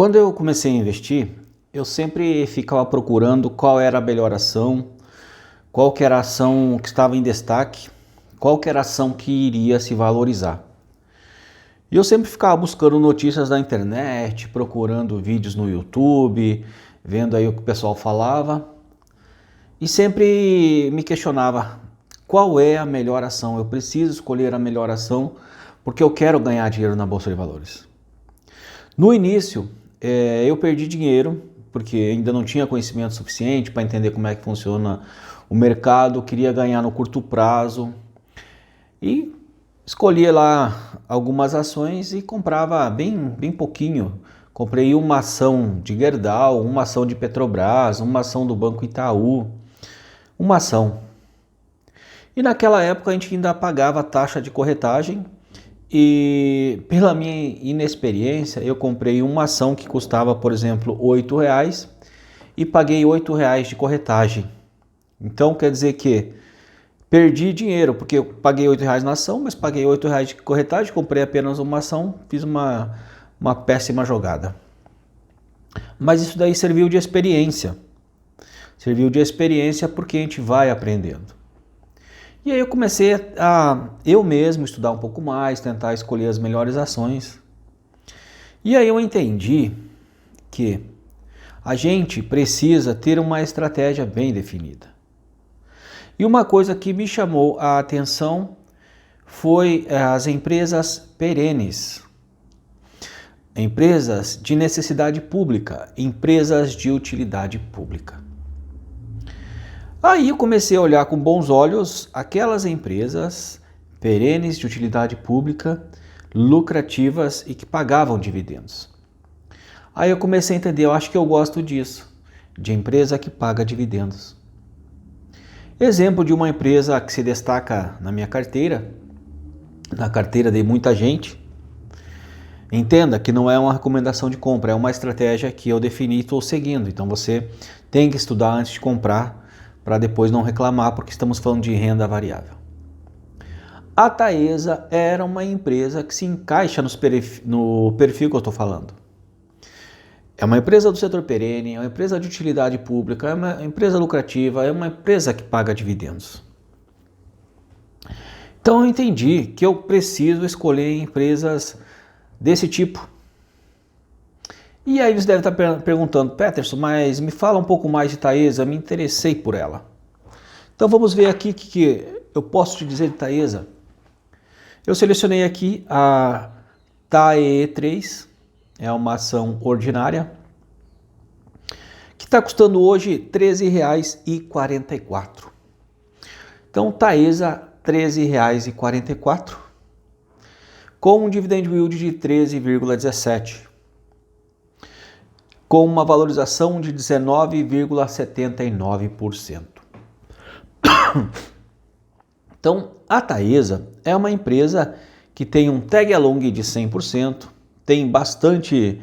Quando eu comecei a investir, eu sempre ficava procurando qual era a melhor ação, qual que era a ação que estava em destaque, qual que era a ação que iria se valorizar. E eu sempre ficava buscando notícias na internet, procurando vídeos no YouTube, vendo aí o que o pessoal falava e sempre me questionava qual é a melhor ação. Eu preciso escolher a melhor ação porque eu quero ganhar dinheiro na Bolsa de Valores. No início, eu perdi dinheiro porque ainda não tinha conhecimento suficiente para entender como é que funciona o mercado, queria ganhar no curto prazo e escolhia lá algumas ações e comprava bem pouquinho. Comprei uma ação de Gerdau, uma ação de Petrobras, uma ação do Banco Itaú, uma ação. E naquela época a gente ainda pagava taxa de corretagem e pela minha inexperiência eu comprei uma ação que custava, por exemplo, R$8 e paguei R$8 de corretagem. Então quer dizer que perdi dinheiro, porque eu paguei R$8 na ação, mas paguei R$8 de corretagem, comprei apenas uma ação, fiz uma péssima jogada. Mas isso daí serviu de experiência. Serviu de experiência porque a gente vai aprendendo. E aí eu comecei a eu mesmo estudar um pouco mais, tentar escolher as melhores ações. E aí eu entendi que a gente precisa ter uma estratégia bem definida. E uma coisa que me chamou a atenção foi as empresas perenes, empresas de necessidade pública, empresas de utilidade pública. Aí eu comecei a olhar com bons olhos aquelas empresas perenes de utilidade pública, lucrativas e que pagavam dividendos. Aí eu comecei a entender, eu acho que eu gosto disso, de empresa que paga dividendos. Exemplo de uma empresa que se destaca na minha carteira, na carteira de muita gente. Entenda que não é uma recomendação de compra, é uma estratégia que eu defini e estou seguindo. Então você tem que estudar antes de comprar para depois não reclamar, porque estamos falando de renda variável. A Taesa era uma empresa que se encaixa no perfil que eu estou falando. É uma empresa do setor perene, é uma empresa de utilidade pública, é uma empresa lucrativa, é uma empresa que paga dividendos. Então eu entendi que eu preciso escolher empresas desse tipo. E aí você deve estar perguntando, Peterson, mas me fala um pouco mais de Taesa, me interessei por ela. Então vamos ver aqui o que eu posso te dizer de Taesa. Eu selecionei aqui a TAEE3, é uma ação ordinária, que está custando hoje R$ 13,44. Então Taesa, R$ 13,44, com um dividend yield de 13,17%. com uma valorização de 19,79%. Então, a Taesa é uma empresa que tem um tag along de 100%, tem bastante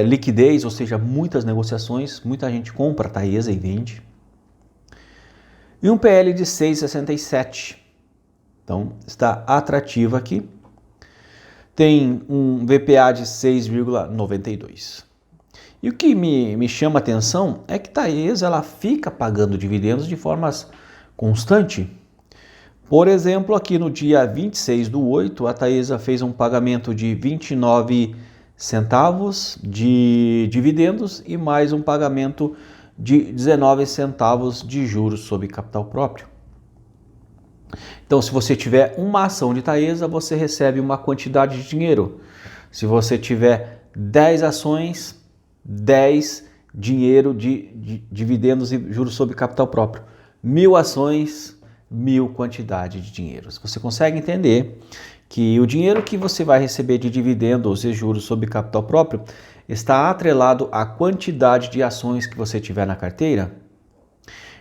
liquidez, ou seja, muitas negociações, muita gente compra a Taesa e vende. E um PL de 6,67. Então, está atrativa aqui. Tem um VPA de 6,92. E o que me chama a atenção é que Taesa ela fica pagando dividendos de forma constante. Por exemplo, aqui no dia 26/8, a Taesa fez um pagamento de 29 centavos de dividendos e mais um pagamento de 19 centavos de juros sobre capital próprio. Então, se você tiver uma ação de Taesa, você recebe uma quantidade de dinheiro. Se você tiver 10 ações, 10 dinheiro de dividendos e juros sobre capital próprio. 1.000 ações, 1.000 quantidade de dinheiro. Você consegue entender que o dinheiro que você vai receber de dividendos e juros sobre capital próprio está atrelado à quantidade de ações que você tiver na carteira?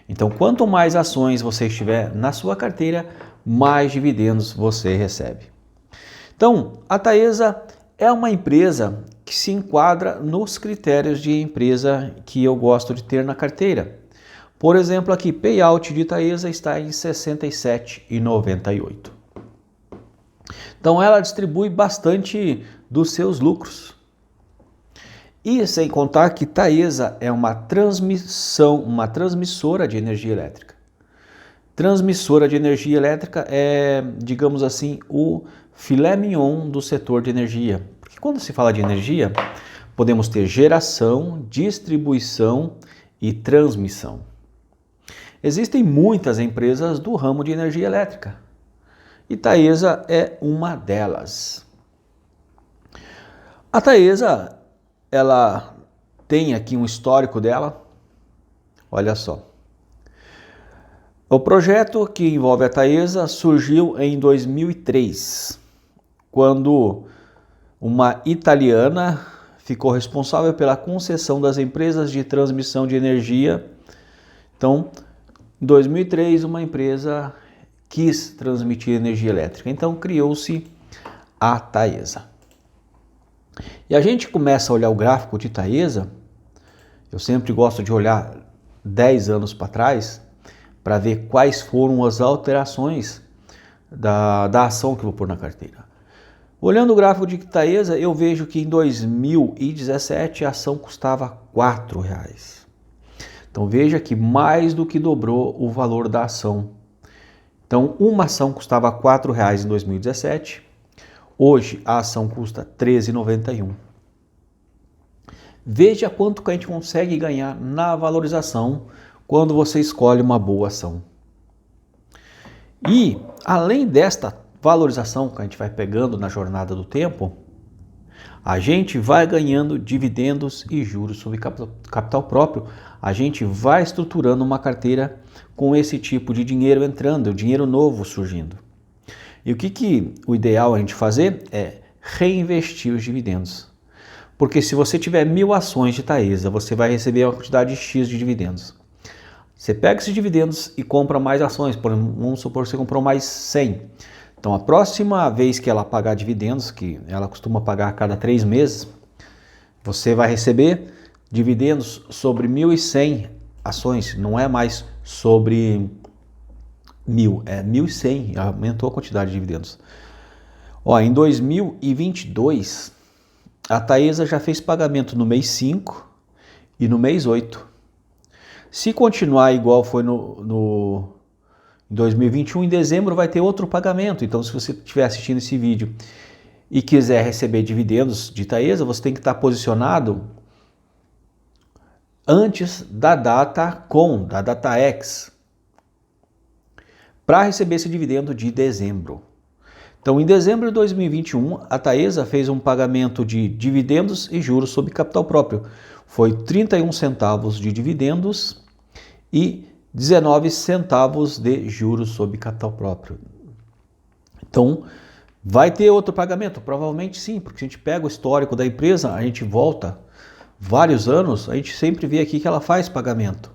Então, quanto mais ações você tiver na sua carteira, mais dividendos você recebe. Então, a Taesa é uma empresa que se enquadra nos critérios de empresa que eu gosto de ter na carteira. Por exemplo, aqui, payout de Taesa está em 67,98. Então ela distribui bastante dos seus lucros. E sem contar que Taesa é uma transmissora de energia elétrica. Transmissora de energia elétrica é, digamos assim, o filé mignon do setor de energia. Porque quando se fala de energia, podemos ter geração, distribuição e transmissão. Existem muitas empresas do ramo de energia elétrica e Taesa é uma delas. A Taesa, ela tem aqui um histórico dela, olha só. O projeto que envolve a Taesa surgiu em 2003, quando uma italiana ficou responsável pela concessão das empresas de transmissão de energia. Então, em 2003, uma empresa quis transmitir energia elétrica, então criou-se a Taesa. E a gente começa a olhar o gráfico de Taesa, eu sempre gosto de olhar 10 anos para trás, para ver quais foram as alterações da ação que eu vou pôr na carteira. Olhando o gráfico de Taesa, eu vejo que em 2017 a ação custava R$4. Então veja que mais do que dobrou o valor da ação. Então uma ação custava R$4 em 2017, hoje a ação custa R$13,91. Veja quanto que a gente consegue ganhar na valorização quando você escolhe uma boa ação. E além desta valorização que a gente vai pegando na jornada do tempo, a gente vai ganhando dividendos e juros sobre capital próprio. A gente vai estruturando uma carteira com esse tipo de dinheiro entrando, dinheiro novo surgindo. E o que o ideal a gente fazer é reinvestir os dividendos. Porque se você tiver 1000 ações de Taesa, você vai receber uma quantidade X de dividendos. Você pega esses dividendos e compra mais ações, vamos supor que você comprou mais 100. Então a próxima vez que ela pagar dividendos, que ela costuma pagar a cada 3 meses, você vai receber dividendos sobre 1.100 ações, não é mais sobre 1.000, é 1.100, aumentou a quantidade de dividendos. Ó, em 2022, a Taesa já fez pagamento no mês 5 e no mês 8. Se continuar igual foi em 2021, em dezembro vai ter outro pagamento. Então, se você estiver assistindo esse vídeo e quiser receber dividendos de Taesa, você tem que estar posicionado antes da data X, para receber esse dividendo de dezembro. Então, em dezembro de 2021, a Taesa fez um pagamento de dividendos e juros sobre capital próprio. Foi 31 centavos de dividendos e 19 centavos de juros sobre capital próprio. Então, vai ter outro pagamento? Provavelmente sim, porque se a gente pega o histórico da empresa, a gente volta vários anos, a gente sempre vê aqui que ela faz pagamento.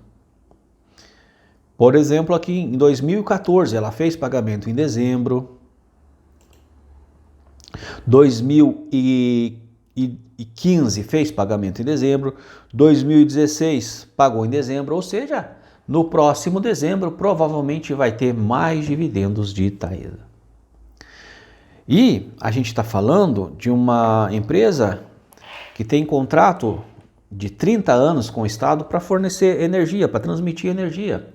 Por exemplo, aqui em 2014, ela fez pagamento em dezembro. 2015 fez pagamento em dezembro, 2016 pagou em dezembro, ou seja, no próximo dezembro provavelmente vai ter mais dividendos de Taesa. E a gente está falando de uma empresa que tem contrato de 30 anos com o Estado para fornecer energia, para transmitir energia.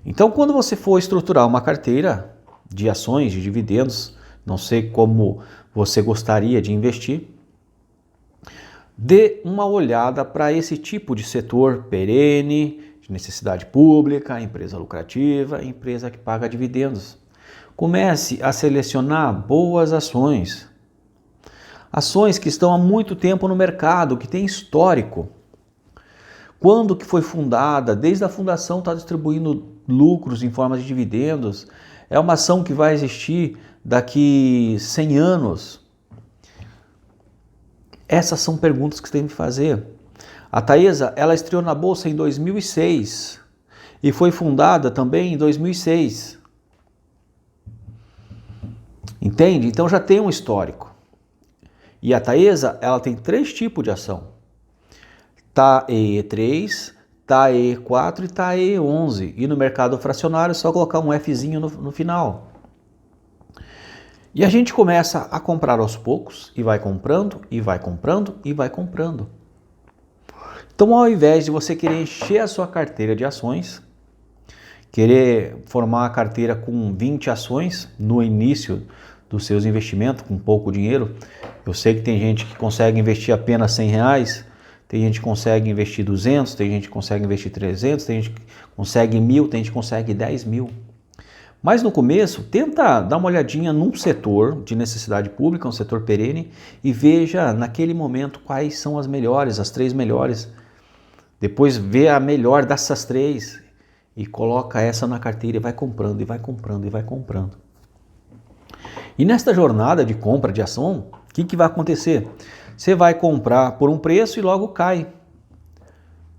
Então, quando você for estruturar uma carteira de ações, de dividendos, não sei como você gostaria de investir, dê uma olhada para esse tipo de setor perene, de necessidade pública, empresa lucrativa, empresa que paga dividendos. Comece a selecionar boas ações. Ações que estão há muito tempo no mercado, que tem histórico. Quando que foi fundada? Desde a fundação está distribuindo lucros em forma de dividendos. É uma ação que vai existir daqui 100 anos? Essas são perguntas que você tem que fazer. A Taesa, ela estreou na Bolsa em 2006 e foi fundada também em 2006. Entende? Então já tem um histórico. E a Taesa, ela tem 3 tipos de ação. TAEE3, TAEE4 e TAEE11. E no mercado fracionário é só colocar um Fzinho no final. E a gente começa a comprar aos poucos e vai comprando, e vai comprando, e vai comprando. Então, ao invés de você querer encher a sua carteira de ações, querer formar uma carteira com 20 ações no início dos seus investimentos, com pouco dinheiro, eu sei que tem gente que consegue investir apenas R$100, tem gente que consegue investir 200, tem gente que consegue investir 300, tem gente que consegue 1.000, tem gente que consegue 10.000. Mas no começo, tenta dar uma olhadinha num setor de necessidade pública, um setor perene, e veja naquele momento quais são as melhores, as 3 melhores. Depois vê a melhor dessas 3 e coloca essa na carteira e vai comprando, e vai comprando, e vai comprando. E nesta jornada de compra de ação, o que vai acontecer? Você vai comprar por um preço e logo cai.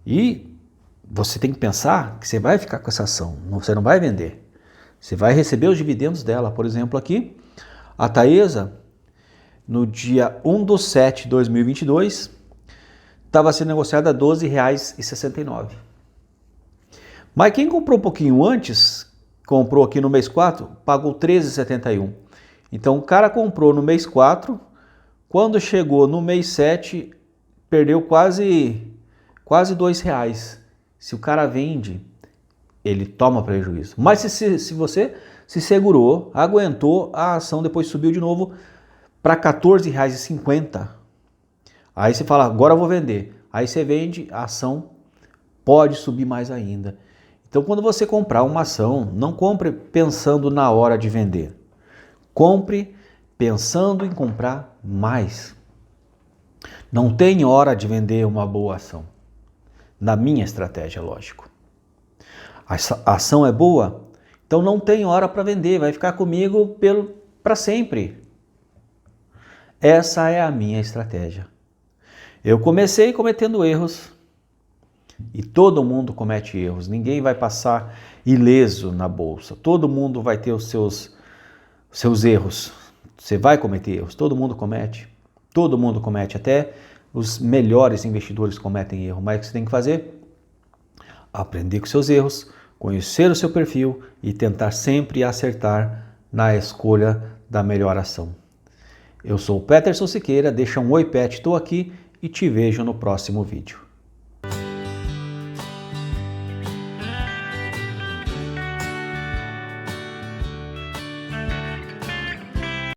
E você tem que pensar que você vai ficar com essa ação, você não vai vender. Você vai receber os dividendos dela. Por exemplo, aqui, a Taesa, no dia 1/7/2022, estava sendo negociada a R$ 12,69. Mas quem comprou um pouquinho antes, comprou aqui no mês 4, pagou R$ 13,71. Então o cara comprou no mês 4, quando chegou no mês 7, perdeu quase R$2. Se o cara vende, ele toma prejuízo. Mas se você se segurou, aguentou, a ação depois subiu de novo para R$ 14,50. Aí você fala, agora eu vou vender. Aí você vende, a ação pode subir mais ainda. Então quando você comprar uma ação, não compre pensando na hora de vender. Compre pensando em comprar mais. Não tem hora de vender uma boa ação. Na minha estratégia, lógico. A ação é boa, então não tem hora para vender, vai ficar comigo para sempre. Essa é a minha estratégia. Eu comecei cometendo erros e todo mundo comete erros. Ninguém vai passar ileso na bolsa. Todo mundo vai ter os seus erros. Você vai cometer erros, todo mundo comete. Todo mundo comete, até os melhores investidores cometem erro. Mas o que você tem que fazer? Aprender com seus erros, conhecer o seu perfil e tentar sempre acertar na escolha da melhor ação. Eu sou o Peterson Siqueira, deixa um oi pet, estou aqui e te vejo no próximo vídeo.